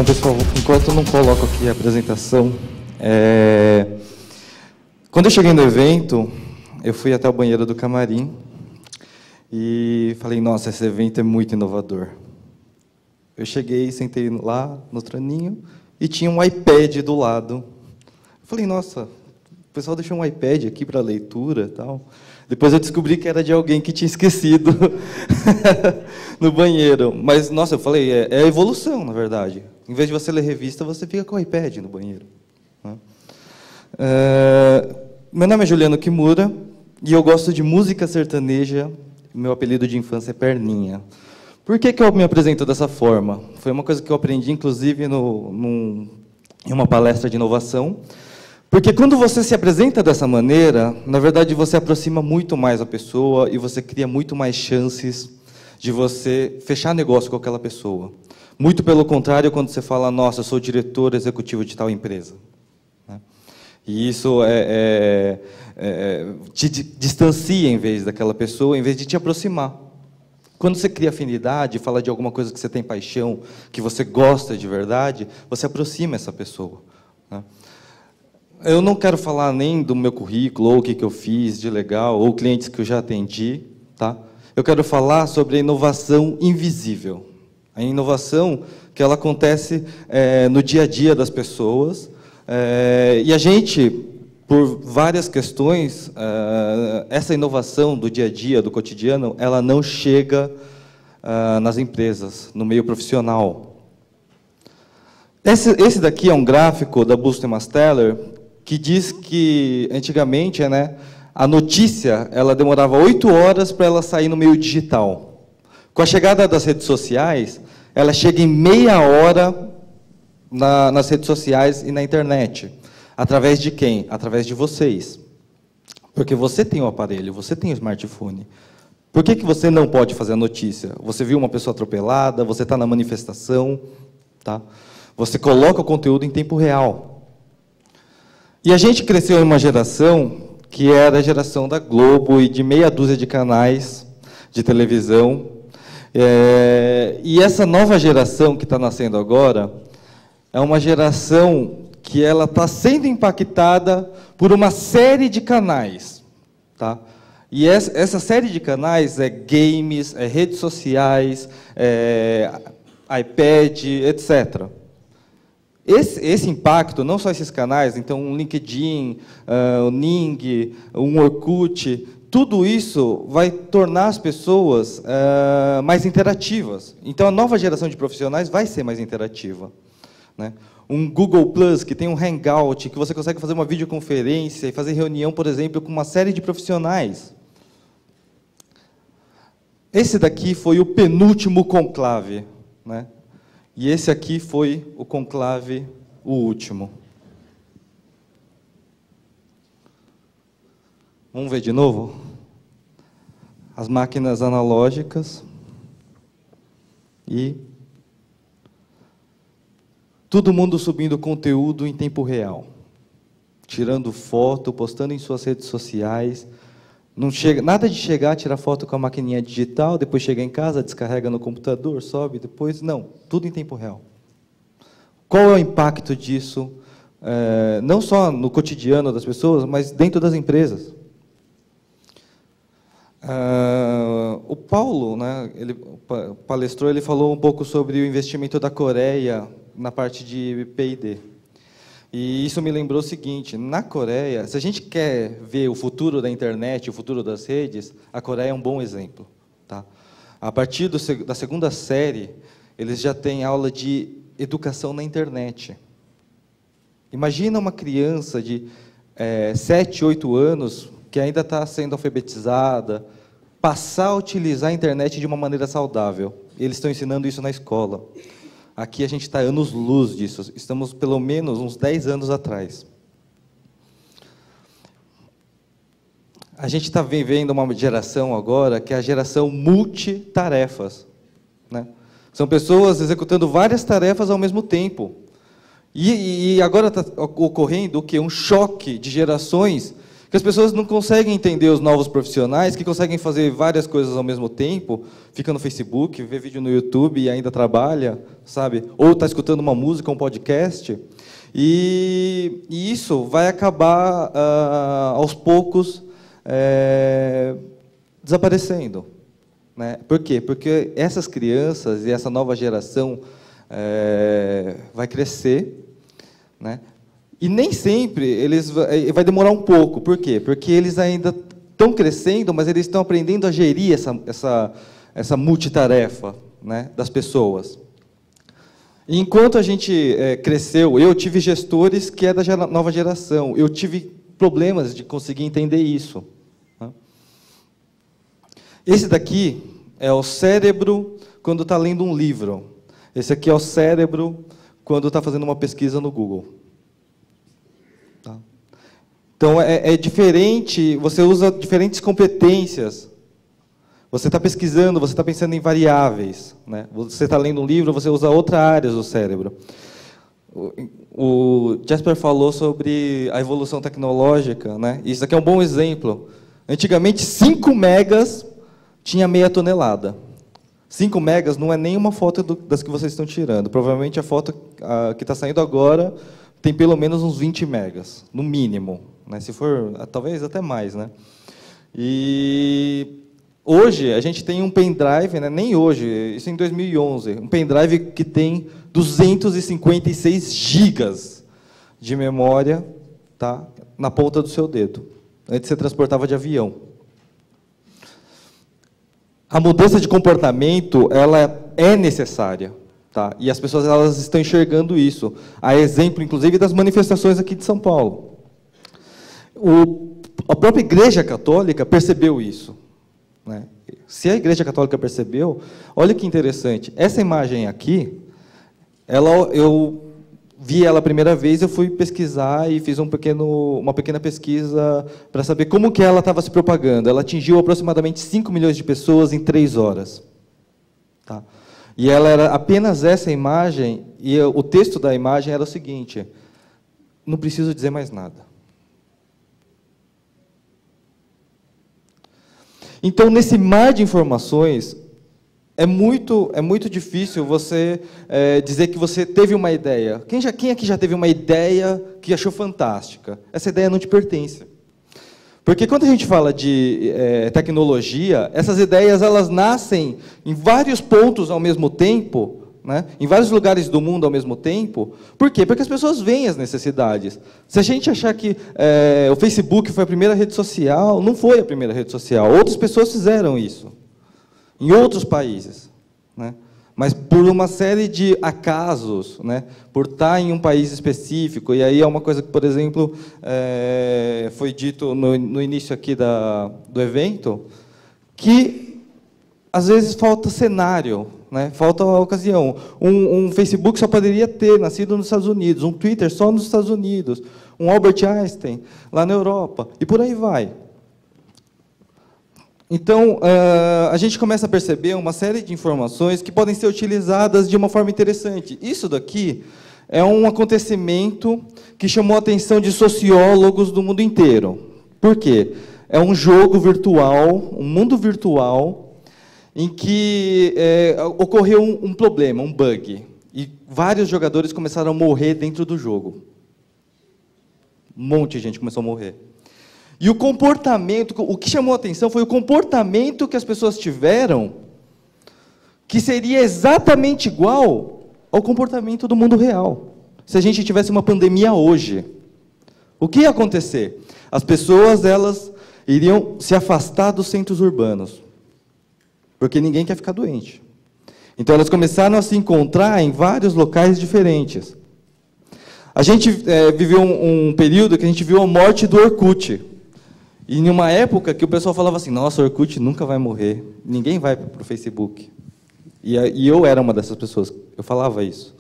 Então, pessoal, enquanto eu não coloco aqui a apresentação, quando eu cheguei no evento, eu fui até o banheiro do camarim e falei, nossa, esse evento é muito inovador. Eu cheguei, sentei lá no troninho e tinha um iPad do lado. Eu falei, nossa, o pessoal deixou um iPad aqui para leitura e tal. Depois eu descobri que era de alguém que tinha esquecido no banheiro. Mas, nossa, eu falei, é evolução, na verdade. Em vez de você ler revista, você fica com o iPad no banheiro. Meu nome é Juliano Kimura e eu gosto de música sertaneja. Meu apelido de infância é Perninha. Por que eu me apresento dessa forma? Foi uma coisa que eu aprendi, inclusive, em uma palestra de inovação. Porque quando você se apresenta dessa maneira, na verdade, você aproxima muito mais a pessoa e você cria muito mais chances de você fechar negócio com aquela pessoa. Muito pelo contrário, quando você fala, nossa, eu sou diretor executivo de tal empresa. E isso te distancia, em vez daquela pessoa, em vez de te aproximar. Quando você cria afinidade, fala de alguma coisa que você tem paixão, que você gosta de verdade, você aproxima essa pessoa. Eu não quero falar nem do meu currículo, ou o que eu fiz de legal, ou clientes que eu já atendi. Tá? Eu quero falar sobre a inovação invisível. A inovação que ela acontece no dia a dia das pessoas. E a gente, por várias questões, essa inovação do dia a dia, do cotidiano, ela não chega nas empresas, no meio profissional. Esse daqui é um gráfico da Buster Masteller, que diz que, antigamente, a notícia ela demorava 8 horas para ela sair no meio digital. Com a chegada das redes sociais, ela chega em meia hora nas redes sociais e na internet. Através de quem? Através de vocês. Porque você tem o aparelho, você tem o smartphone. Por que você não pode fazer a notícia? Você viu uma pessoa atropelada, você está na manifestação, tá? Você coloca o conteúdo em tempo real. E a gente cresceu em uma geração que era a geração da Globo e de meia dúzia de canais de televisão. E essa nova geração que está nascendo agora é uma geração que ela está sendo impactada por uma série de canais. Tá? E essa série de canais é games, é redes sociais, iPad, etc. Esse impacto, não só esses canais, então um LinkedIn, o Ning, um Orkut, tudo isso vai tornar as pessoas mais interativas. Então, a nova geração de profissionais vai ser mais interativa. Um Google Plus, que tem um Hangout, que você consegue fazer uma videoconferência e fazer reunião, por exemplo, com uma série de profissionais. Esse daqui foi o penúltimo conclave. E esse aqui foi o conclave, o último. Vamos ver de novo? As máquinas analógicas e todo mundo subindo conteúdo em tempo real, tirando foto, postando em suas redes sociais. Não chega, nada de chegar, tirar foto com a maquininha digital, depois chega em casa, descarrega no computador, sobe, depois... Não, tudo em tempo real. Qual é o impacto disso, não só no cotidiano das pessoas, mas dentro das empresas? O Paulo, ele palestrou, ele falou um pouco sobre o investimento da Coreia na parte de P&D. E isso me lembrou o seguinte, na Coreia, se a gente quer ver o futuro da internet, o futuro das redes, a Coreia é um bom exemplo. Tá? A partir da segunda série, eles já têm aula de educação na internet. Imagina uma criança de 7, 8 anos, que ainda está sendo alfabetizada, passar a utilizar a internet de uma maneira saudável. Eles estão ensinando isso na escola. Aqui a gente está anos-luz disso, estamos pelo menos uns 10 anos atrás. A gente está vivendo uma geração agora que é a geração multitarefas. São pessoas executando várias tarefas ao mesmo tempo. E agora está ocorrendo o quê? Um choque de gerações que as pessoas não conseguem entender os novos profissionais que conseguem fazer várias coisas ao mesmo tempo, fica no Facebook, vê vídeo no YouTube e ainda trabalha, sabe? Ou está escutando uma música, um podcast. E isso vai acabar, aos poucos, desaparecendo. Né? Por quê? Porque essas crianças e essa nova geração vai crescer, né? E nem sempre vai demorar um pouco. Por quê? Porque eles ainda estão crescendo, mas eles estão aprendendo a gerir essa multitarefa, né, das pessoas. E enquanto a gente cresceu, eu tive gestores que é da nova geração, eu tive problemas de conseguir entender isso. Né? Esse daqui é o cérebro quando está lendo um livro. Esse aqui é o cérebro quando está fazendo uma pesquisa no Google. Tá? Então, é diferente, você usa diferentes competências. Você está pesquisando, você está pensando em variáveis. Né? Você está lendo um livro, você usa outras áreas do cérebro. O Jasper falou sobre a evolução tecnológica. Né? Isso aqui é um bom exemplo. Antigamente, 5 megas tinha meia tonelada. 5 megas não é nenhuma foto das que vocês estão tirando. Provavelmente a foto que está saindo agora tem pelo menos uns 20 megas, no mínimo. Né? Se for, talvez até mais. Né? E hoje a gente tem um pendrive, né? Nem hoje, isso em 2011, um pendrive que tem 256 gigas de memória, tá? Na ponta do seu dedo. Antes você transportava de avião. A mudança de comportamento, ela é necessária, tá? E as pessoas elas estão enxergando isso. A exemplo, inclusive, das manifestações aqui de São Paulo. A própria Igreja Católica percebeu isso. Né? Se a Igreja Católica percebeu, olha que interessante. Essa imagem aqui, eu vi ela a primeira vez, eu fui pesquisar e fiz uma pequena pesquisa para saber como que ela estava se propagando. Ela atingiu aproximadamente 5 milhões de pessoas em 3 horas. Tá? E ela era apenas essa imagem, e o texto da imagem era o seguinte: não preciso dizer mais nada. Então, nesse mar de informações, é muito difícil você dizer que você teve uma ideia. Quem aqui já teve uma ideia que achou fantástica? Essa ideia não te pertence. Porque quando a gente fala de tecnologia, essas ideias elas nascem em vários pontos ao mesmo tempo, né? Em vários lugares do mundo ao mesmo tempo. Por quê? Porque as pessoas veem as necessidades. Se a gente achar que o Facebook foi a primeira rede social, não foi a primeira rede social. Outras pessoas fizeram isso. Em outros países, né? Mas por uma série de acasos, né? Por estar em um país específico, e aí é uma coisa que, por exemplo, foi dito no início aqui do evento, que às vezes falta cenário, né? Falta a ocasião. Um Facebook só poderia ter nascido nos Estados Unidos, um Twitter só nos Estados Unidos, um Albert Einstein lá na Europa, e por aí vai. Então, a gente começa a perceber uma série de informações que podem ser utilizadas de uma forma interessante. Isso daqui é um acontecimento que chamou a atenção de sociólogos do mundo inteiro. Por quê? É um jogo virtual, um mundo virtual, em que ocorreu um problema, um bug. E vários jogadores começaram a morrer dentro do jogo. Um monte de gente começou a morrer. E o comportamento, o que chamou a atenção foi o comportamento que as pessoas tiveram, que seria exatamente igual ao comportamento do mundo real. Se a gente tivesse uma pandemia hoje, o que ia acontecer? As pessoas elas iriam se afastar dos centros urbanos, porque ninguém quer ficar doente. Então elas começaram a se encontrar em vários locais diferentes. A gente viveu um período que a gente viu a morte do Orkut. E em uma época que o pessoal falava assim, nossa, o Orkut nunca vai morrer, ninguém vai para o Facebook. E eu era uma dessas pessoas, eu falava isso.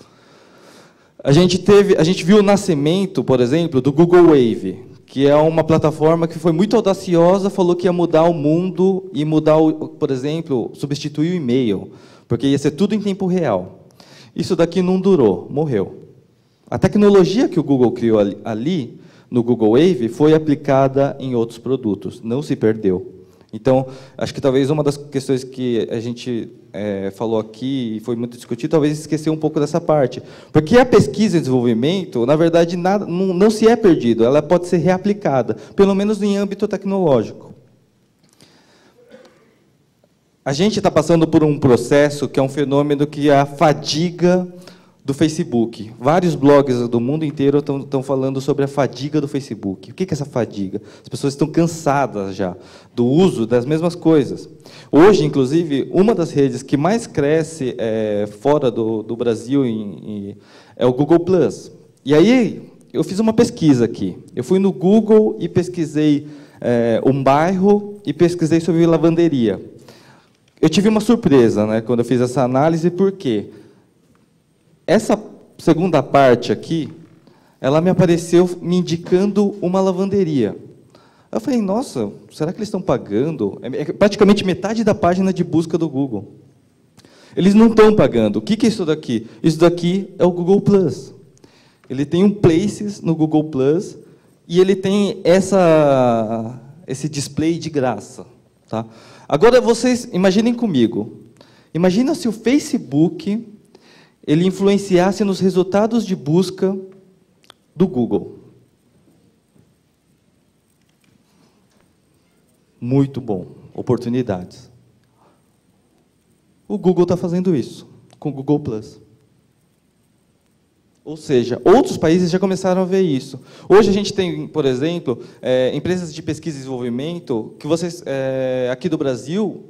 A gente viu o nascimento, por exemplo, do Google Wave, que é uma plataforma que foi muito audaciosa, falou que ia mudar o mundo e mudar, por exemplo, substituir o e-mail, porque ia ser tudo em tempo real. Isso daqui não durou, morreu. A tecnologia que o Google criou ali no Google Wave foi aplicada em outros produtos, não se perdeu. Então, acho que talvez uma das questões que a gente falou aqui e foi muito discutido, talvez esquecer um pouco dessa parte. Porque a pesquisa e desenvolvimento, na verdade, não se é perdido, ela pode ser reaplicada, pelo menos em âmbito tecnológico. A gente está passando por um processo que é um fenômeno que é a fadiga do Facebook. Vários blogs do mundo inteiro estão falando sobre a fadiga do Facebook. O que é essa fadiga? As pessoas estão cansadas já do uso das mesmas coisas. Hoje, inclusive, uma das redes que mais cresce fora do Brasil é o Google+. E aí, eu fiz uma pesquisa aqui. Eu fui no Google e pesquisei um bairro e pesquisei sobre lavanderia. Eu tive uma surpresa, né, quando eu fiz essa análise, por quê? Essa segunda parte aqui, ela me apareceu me indicando uma lavanderia. Eu falei, nossa, será que eles estão pagando? É praticamente metade da página de busca do Google. Eles não estão pagando. O que é isso daqui? Isso daqui é o Google+. Ele tem um Places no Google+, e ele tem esse display de graça. Tá? Agora, vocês imaginem comigo. Imagina se o Facebook ele influenciasse nos resultados de busca do Google. Muito bom. Oportunidades. O Google está fazendo isso, com o Google+. Ou seja, outros países já começaram a ver isso. Hoje a gente tem, por exemplo, empresas de pesquisa e desenvolvimento, que vocês, aqui do Brasil.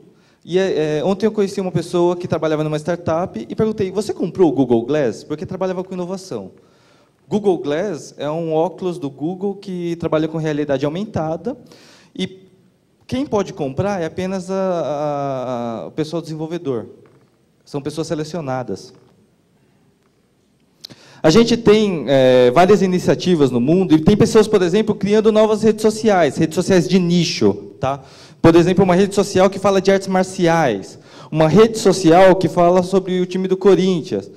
E ontem eu conheci uma pessoa que trabalhava numa startup e perguntei, você comprou o Google Glass? Porque trabalhava com inovação. Google Glass é um óculos do Google que trabalha com realidade aumentada e quem pode comprar é apenas o pessoal desenvolvedor. São pessoas selecionadas. A gente tem várias iniciativas no mundo e tem pessoas, por exemplo, criando novas redes sociais de nicho, tá? Por exemplo, uma rede social que fala de artes marciais, uma rede social que fala sobre o time do Corinthians.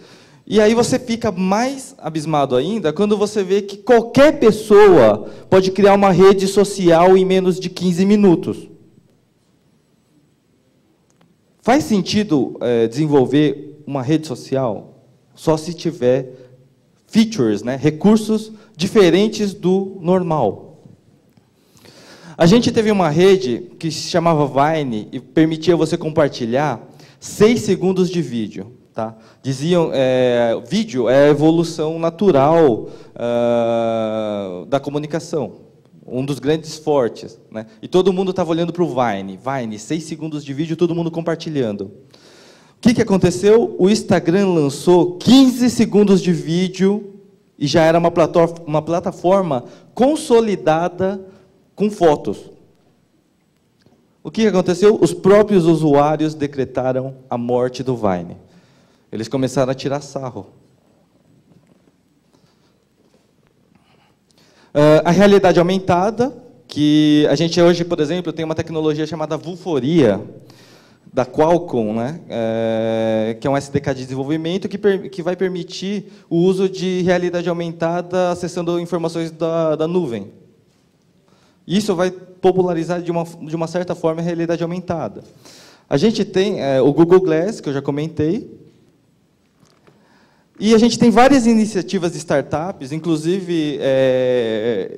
E aí você fica mais abismado ainda quando você vê que qualquer pessoa pode criar uma rede social em menos de 15 minutos. Faz sentido desenvolver uma rede social só se tiver features, né, recursos diferentes do normal. A gente teve uma rede que se chamava Vine e permitia você compartilhar 6 segundos de vídeo. Tá? Diziam, vídeo é a evolução natural da comunicação, um dos grandes fortes. Né? E todo mundo estava olhando para o Vine. Vine, 6 segundos de vídeo, todo mundo compartilhando. O que aconteceu? O Instagram lançou 15 segundos de vídeo e já era uma plataforma consolidada com fotos. O que aconteceu? Os próprios usuários decretaram a morte do Vine. Eles começaram a tirar sarro. A realidade aumentada, que a gente hoje, por exemplo, tem uma tecnologia chamada Vuforia, da Qualcomm, né? Que é um SDK de desenvolvimento que vai permitir o uso de realidade aumentada acessando informações da nuvem. Isso vai popularizar, de uma certa forma, a realidade aumentada. A gente tem o Google Glass, que eu já comentei, e a gente tem várias iniciativas de startups, inclusive,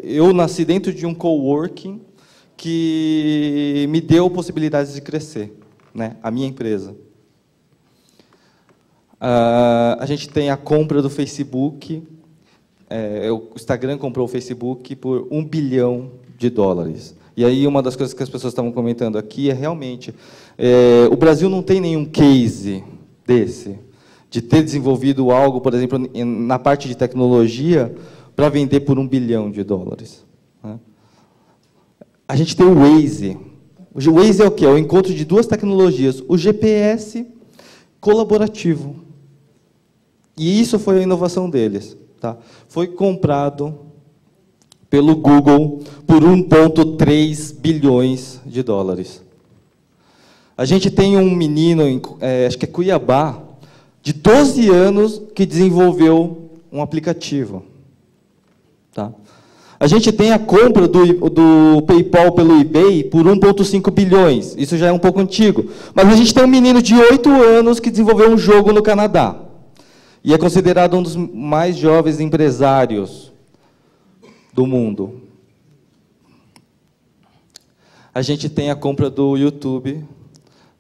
eu nasci dentro de um coworking que me deu possibilidades de crescer, né, a minha empresa. A gente tem a compra do Facebook, o Instagram comprou o Facebook por $1 bilhão. E aí uma das coisas que as pessoas estavam comentando aqui é realmente, o Brasil não tem nenhum case desse, de ter desenvolvido algo, por exemplo, na parte de tecnologia, para vender por $1 bilhão. Né? A gente tem o Waze. O Waze é o quê? É o encontro de duas tecnologias, o GPS colaborativo. E isso foi a inovação deles. Tá? Foi comprado pelo Google por $1,3 bilhões. A gente tem um menino, acho que é Cuiabá, de 12 anos, que desenvolveu um aplicativo. Tá? A gente tem a compra do PayPal pelo eBay por 1,5 bilhões. Isso já é um pouco antigo. Mas a gente tem um menino de 8 anos que desenvolveu um jogo no Canadá. E é considerado um dos mais jovens empresários do mundo. A gente tem a compra do YouTube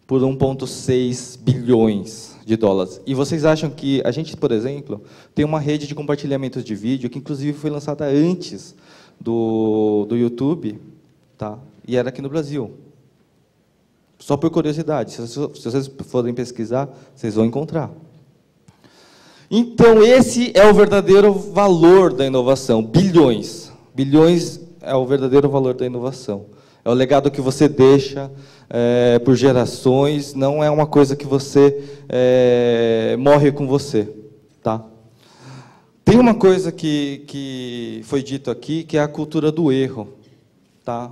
por 1,6 bilhões de dólares. E vocês acham que a gente, por exemplo, tem uma rede de compartilhamento de vídeo que, inclusive, foi lançada antes do YouTube, tá? E era aqui no Brasil. Só por curiosidade. Se vocês forem pesquisar, vocês vão encontrar. Então, esse é o verdadeiro valor da inovação. Bilhões. Bilhões é o verdadeiro valor da inovação. É o legado que você deixa por gerações, não é uma coisa que você morre com você. Tá? Tem uma coisa que foi dito aqui, que é a cultura do erro. Tá?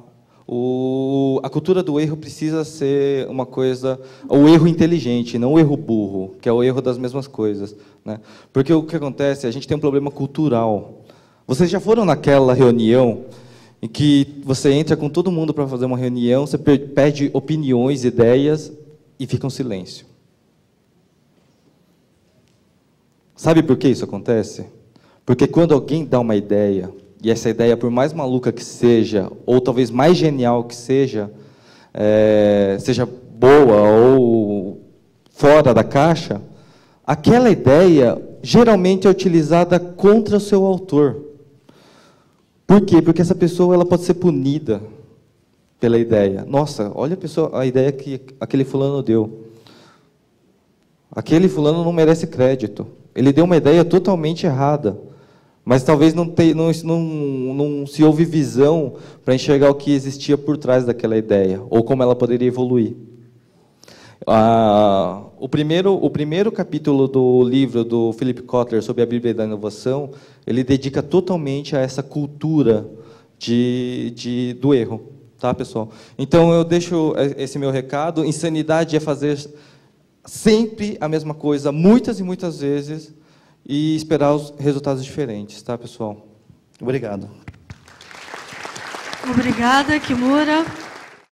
A cultura do erro precisa ser uma coisa, o erro inteligente, não o erro burro, que é o erro das mesmas coisas. Né? Porque o que acontece, a gente tem um problema cultural. Vocês já foram naquela reunião em que você entra com todo mundo para fazer uma reunião, você pede opiniões, ideias, e fica um silêncio. Sabe por que isso acontece? Porque quando alguém dá uma ideia, e essa ideia, por mais maluca que seja, ou talvez mais genial que seja, seja boa ou fora da caixa, aquela ideia geralmente é utilizada contra o seu autor. Por quê? Porque essa pessoa ela pode ser punida pela ideia. Nossa, olha a ideia que aquele fulano deu. Aquele fulano não merece crédito. Ele deu uma ideia totalmente errada. Mas talvez não se houve visão para enxergar o que existia por trás daquela ideia, ou como ela poderia evoluir. O primeiro capítulo do livro do Philip Kotler sobre a Bíblia da Inovação, ele dedica totalmente a essa cultura do erro. Tá, pessoal? Então, eu deixo esse meu recado. Insanidade é fazer sempre a mesma coisa, muitas e muitas vezes, e esperar os resultados diferentes. Tá, pessoal? Obrigado. Obrigada, Kimura.